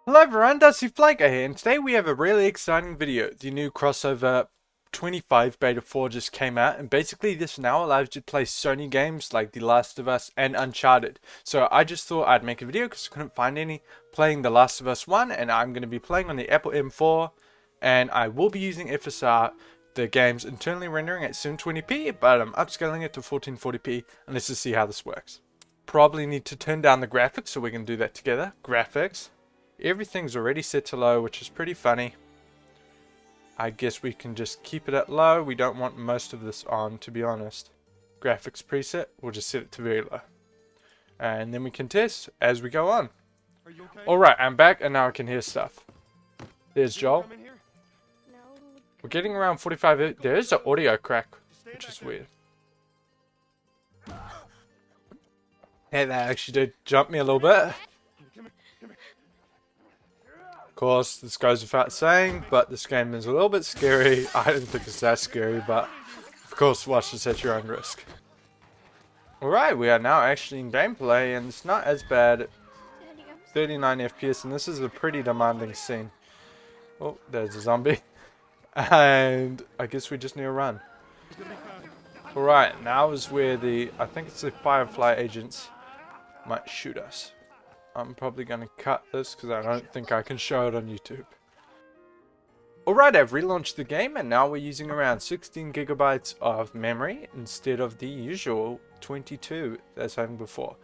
Hello everyone, Dusty Flaker here, and today we have a really exciting video. The new crossover 25 Beta 4 just came out, and basically this now allows you to play Sony games like The Last of Us and Uncharted. So I just thought I'd make a video because I couldn't find any playing The Last of Us 1, and I'm going to be playing on the Apple M4, and I will be using FSR. The game's internally rendering at 720p, but I'm upscaling it to 1440p, and let's just see how this works. Probably need to turn down the graphics, so we can do that together. Graphics. Everything's already set to low, which is pretty funny. I guess we can just keep it at low. We don't want most of this on, to be honest. Graphics preset, we'll just set it to very low. And then we can test as we go on. Okay? Alright, I'm back and now I can hear stuff. There's Joel. We're getting around 45. There is an audio crack, which is weird. Hey, that actually did jump me a little bit. Of course, this goes without saying, but this game is a little bit scary. I didn't think it's that scary, but of course, watch this at your own risk. Alright, we are now actually in gameplay, and it's not as bad. 39 FPS, and this is a pretty demanding scene. Oh, there's a zombie. And I guess we just need to run. Alright, now is where I think it's the Firefly agents might shoot us. I'm probably going to cut this because I don't think I can show it on YouTube. Alright, I've relaunched the game and now we're using around 16 gigabytes of memory instead of the usual 22 that's having before.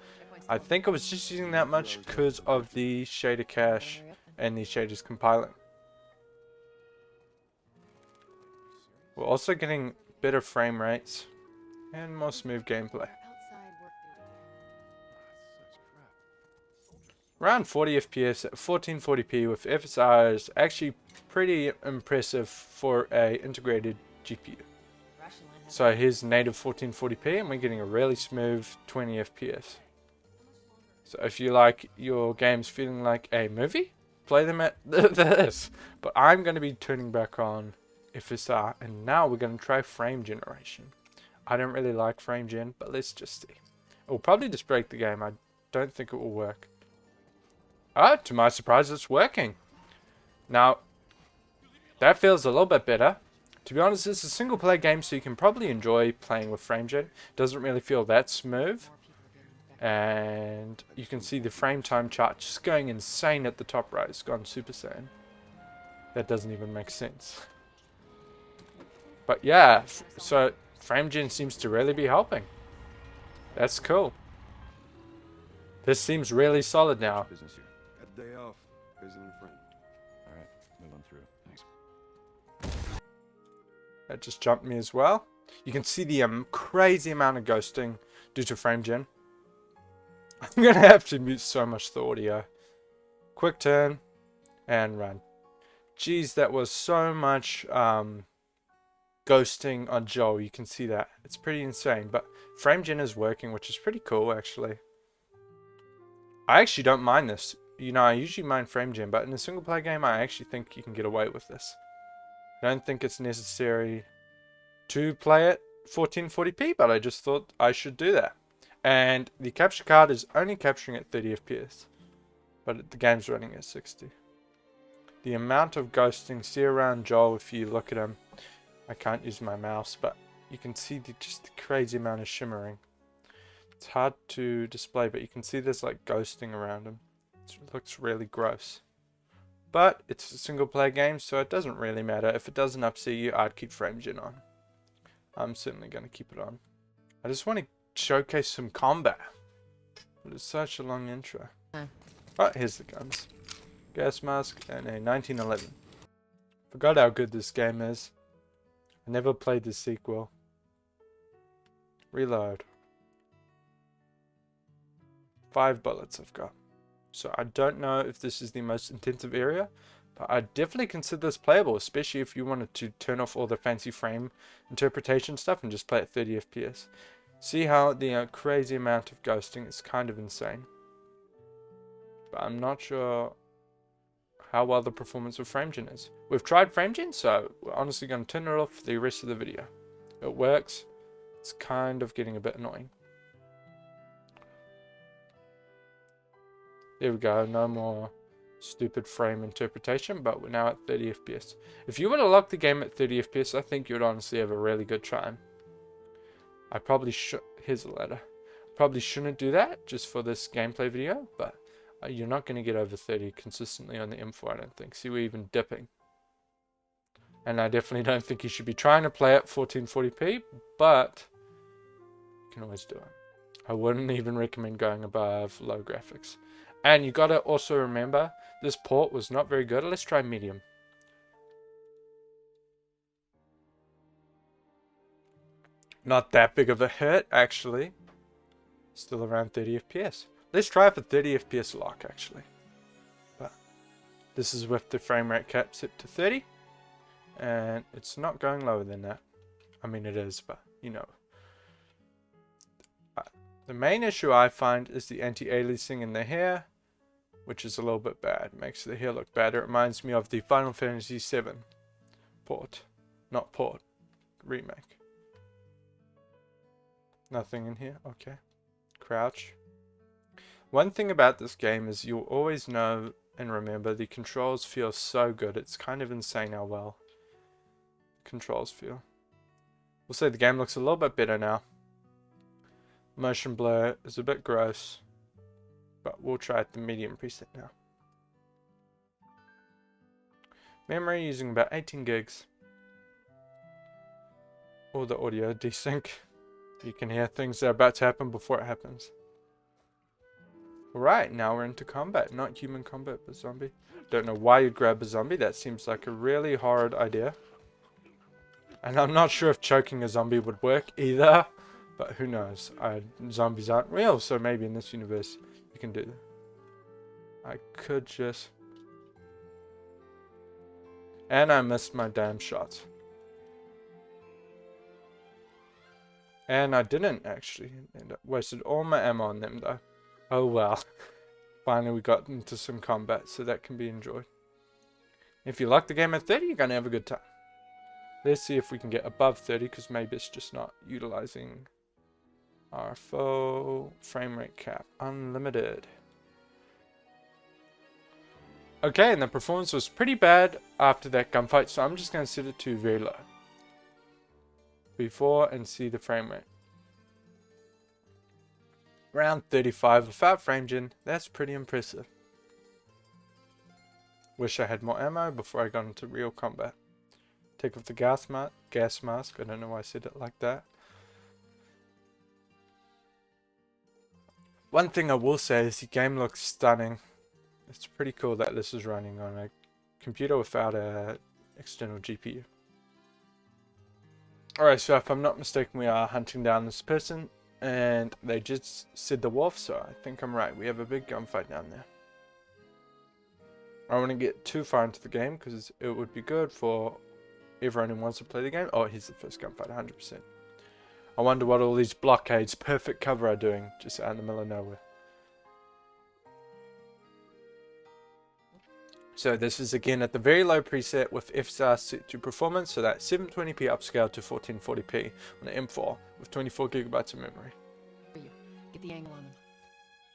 I think I was just using that much because of the shader cache and the shaders compiling. We're also getting better frame rates and more smooth gameplay. Around 40 FPS at 1440p with FSR is actually pretty impressive for a integrated GPU. So here's native 1440p and we're getting a really smooth 20 FPS. So if you like your games feeling like a movie, play them at this. But I'm going to be turning back on FSR and now we're going to try frame generation. I don't really like frame gen, but let's just see. It will probably just break the game. I don't think it will work. Oh, to my surprise, it's working. Now, that feels a little bit better. To be honest, it's a single player game, so you can probably enjoy playing with frame gen. It doesn't really feel that smooth. And you can see the frame time chart just going insane at the top right. It's gone Super Saiyan. That doesn't even make sense. But yeah, so frame gen seems to really be helping. That's cool. This seems really solid now. Day off, visiting a friend. Alright, move on through. Thanks. That just jumped me as well. You can see the crazy amount of ghosting due to frame gen. I'm going to have to mute so much the audio. Quick turn and run. Jeez, that was so much ghosting on Joel. You can see that. It's pretty insane. But frame gen is working, which is pretty cool actually. I actually don't mind this. You know, I usually mind frame gen, but in a single player game, I actually think you can get away with this. I don't think it's necessary to play it 1440p, but I just thought I should do that. And the capture card is only capturing at 30 FPS, but the game's running at 60. The amount of ghosting, see around Joel if you look at him. I can't use my mouse, but you can see just the crazy amount of shimmering. It's hard to display, but you can see there's like ghosting around him. It looks really gross. But it's a single player game, so it doesn't really matter. If it doesn't upset you, I'd keep frame gen on. I'm certainly going to keep it on. I just want to showcase some combat. But it's such a long intro. Oh, here's the guns. Gas mask and a 1911. Forgot how good this game is. I never played the sequel. Reload. 5 bullets I've got. So I don't know if this is the most intensive area, but I definitely consider this playable, especially if you wanted to turn off all the fancy frame interpretation stuff and just play at 30 FPS. See how the crazy amount of ghosting is kind of insane. But I'm not sure how well the performance of frame gen is. We've tried frame gen, so we're honestly going to turn it off for the rest of the video. It works. It's kind of getting a bit annoying. There we go, no more stupid frame interpretation, but we're now at 30 FPS. If you were to lock the game at 30 FPS, I think you would honestly have a really good time. I probably should. Here's a ladder. Probably shouldn't do that just for this gameplay video, but you're not going to get over 30 consistently on the M4, I don't think. See, we're even dipping. And I definitely don't think you should be trying to play at 1440p, but you can always do it. I wouldn't even recommend going above low graphics. And you got to also remember, this port was not very good. Let's try medium. Not that big of a hit, actually. Still around 30 FPS. Let's try for 30 FPS lock, actually. But this is with the frame rate cap set to 30. And it's not going lower than that. I mean, it is, but you know. The main issue I find is the anti-aliasing in the hair, which is a little bit bad. Makes the hair look bad. It reminds me of the Final Fantasy VII port. Not port. Remake. Nothing in here? Okay. Crouch. One thing about this game is you'll always know and remember the controls feel so good. It's kind of insane how well controls feel. We'll say the game looks a little bit better now. Motion blur is a bit gross, but we'll try the medium preset now. Memory using about 18 gigs. All the audio desync. You can hear things that are about to happen before it happens. Alright, now we're into combat. Not human combat, but zombie. Don't know why you'd grab a zombie. That seems like a really hard idea. And I'm not sure if choking a zombie would work either. But who knows. Zombies aren't real, so maybe in this universe you can do that. I could just... And I missed my damn shots. And I didn't actually. And I wasted all my ammo on them though. Oh well. Finally we got into some combat, so that can be enjoyed. If you like the game at 30, you're going to have a good time. Let's see if we can get above 30, because maybe it's just not utilizing our full frame rate cap. Unlimited. Okay, and the performance was pretty bad after that gunfight, so I'm just going to set it to very low. Before and see the frame rate. Around 35 without frame gen. That's pretty impressive. Wish I had more ammo before I got into real combat. Take off the gas mask. I don't know why I said it like that. One thing I will say is the game looks stunning. It's pretty cool that this is running on a computer without an external GPU. Alright, so if I'm not mistaken, we are hunting down this person, and they just said the wolf, so I think I'm right. We have a big gunfight down there. I don't want to get too far into the game, because it would be good for everyone who wants to play the game. Oh, here's the first gunfight, 100%. I wonder what all these blockades, perfect cover, are doing, just out in the middle of nowhere. So this is again at the very low preset with FSR set to performance, so that's 720p upscale to 1440p on an M4 with 24 gigabytes of memory. Get the angle on him.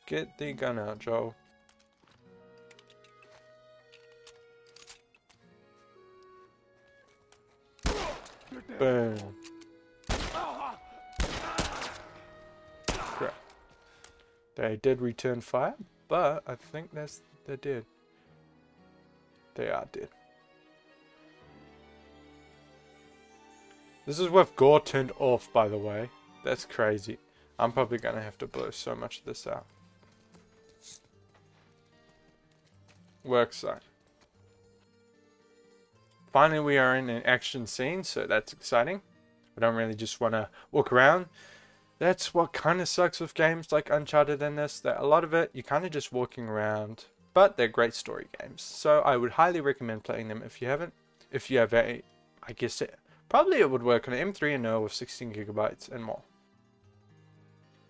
Get the gun out, Joel. Boom. Crap. They did return fire, but I think they're dead. They are dead. This is with gore turned off, by the way. That's crazy. I'm probably going to have to blow so much of this out. Work site. Finally, we are in an action scene, so that's exciting. I don't really just want to walk around. That's what kind of sucks with games like Uncharted and this, that a lot of it, you're kind of just walking around. But they're great story games, so I would highly recommend playing them if you haven't. If you have a, I guess probably it would work on an M3 and Neo with 16 gigabytes and more.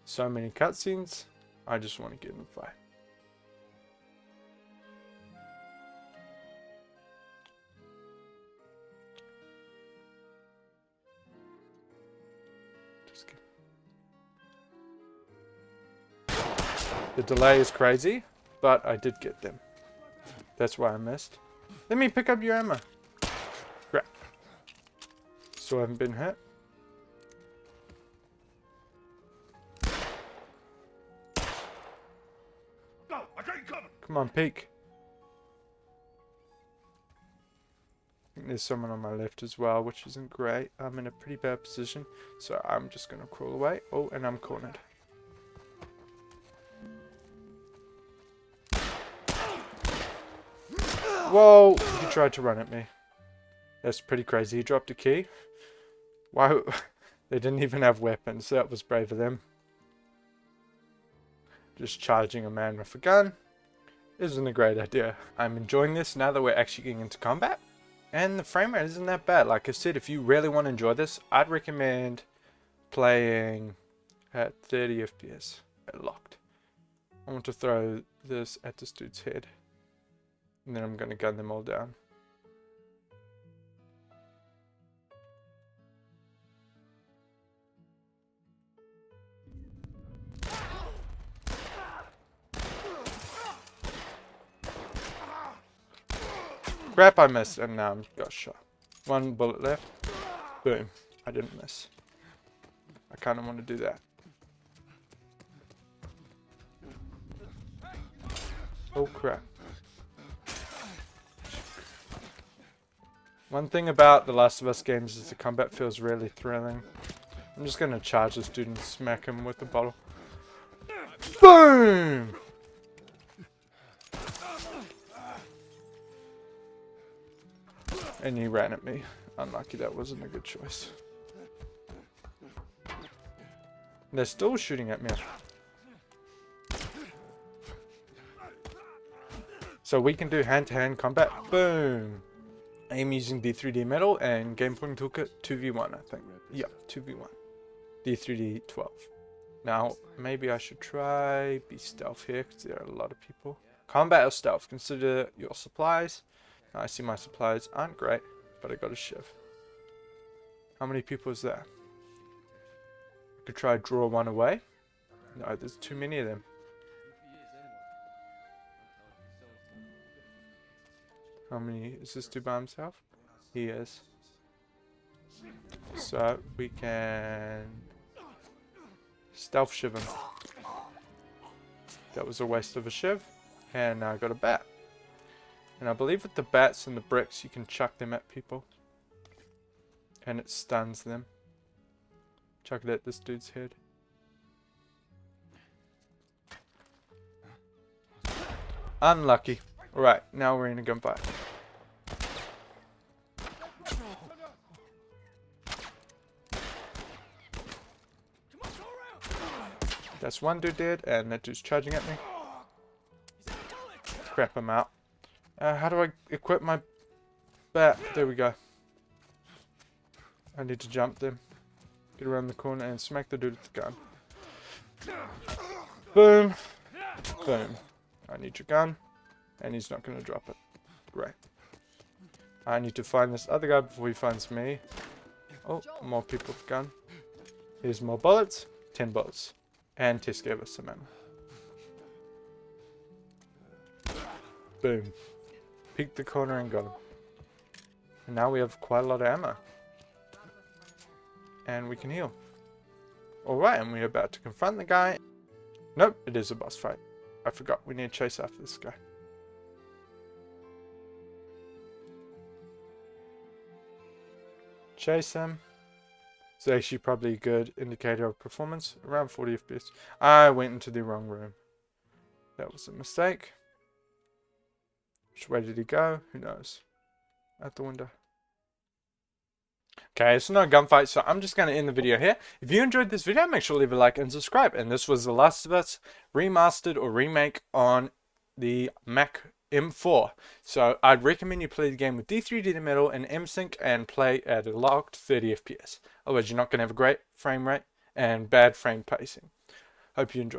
So many cutscenes, I just want to get in the fight. The delay is crazy, but I did get them. That's why I missed. Let me pick up your ammo. Crap. Still haven't been hit. Come on, peek. I think there's someone on my left as well, which isn't great. I'm in a pretty bad position, so I'm just going to crawl away. Oh, and I'm cornered. Whoa! He tried to run at me. That's pretty crazy. He dropped a key. Wow. They didn't even have weapons. That was brave of them. Just charging a man with a gun isn't a great idea. I'm enjoying this now that we're actually getting into combat. And the frame rate isn't that bad. Like I said, if you really want to enjoy this, I'd recommend playing at 30 FPS at locked. I want to throw this at this dude's head. And then I'm going to gun them all down. Crap, I missed, and now I got shot. One bullet left. Boom. I didn't miss. I kind of want to do that. Oh crap. One thing about The Last of Us games is the combat feels really thrilling. I'm just going to charge this dude and smack him with the bottle. Boom! And he ran at me. Unlucky, that wasn't a good choice. They're still shooting at me. So we can do hand-to-hand combat. Boom! I'm using D3D metal and game point toolkit 2v1, I think. Yeah, 2v1. D3D 12. Now, maybe I should try be stealth here because there are a lot of people. Combat or stealth. Consider your supplies. I see my supplies aren't great, but I got a shiv. How many people is there? I could try draw one away. No, there's too many of them. How many? Is this dude by himself? He is. So we can stealth shiv him. That was a waste of a shiv. And now I got a bat. And I believe with the bats and the bricks, you can chuck them at people. And it stuns them. Chuck it at this dude's head. Unlucky. Right, now we're in a gunfight. That's one dude dead, and that dude's charging at me. Crap, I'm out. How do I equip my bat? There we go. I need to jump them. Get around the corner and smack the dude with the gun. Boom. Boom. I need your gun. And he's not going to drop it. Great. I need to find this other guy before he finds me. Oh, more people with gun. Here's more bullets. 10 bullets. And Tess gave us some ammo. Boom. Peeked the corner and got him. And now we have quite a lot of ammo. And we can heal. Alright, and we're about to confront the guy. Nope, it is a boss fight. I forgot, we need to chase after this guy. Chase him. It's actually probably a good indicator of performance. Around 40 FPS. I went into the wrong room. That was a mistake. Which way did he go? Who knows? Out the window. Okay, it's not a gunfight, so I'm just going to end the video here. If you enjoyed this video, make sure to leave a like and subscribe. And this was The Last of Us remastered or remake on the Mac M4. So I'd recommend you play the game with D3D metal and M-Sync and play at a locked 30 FPS. Otherwise, you're not going to have a great frame rate and bad frame pacing. Hope you enjoyed.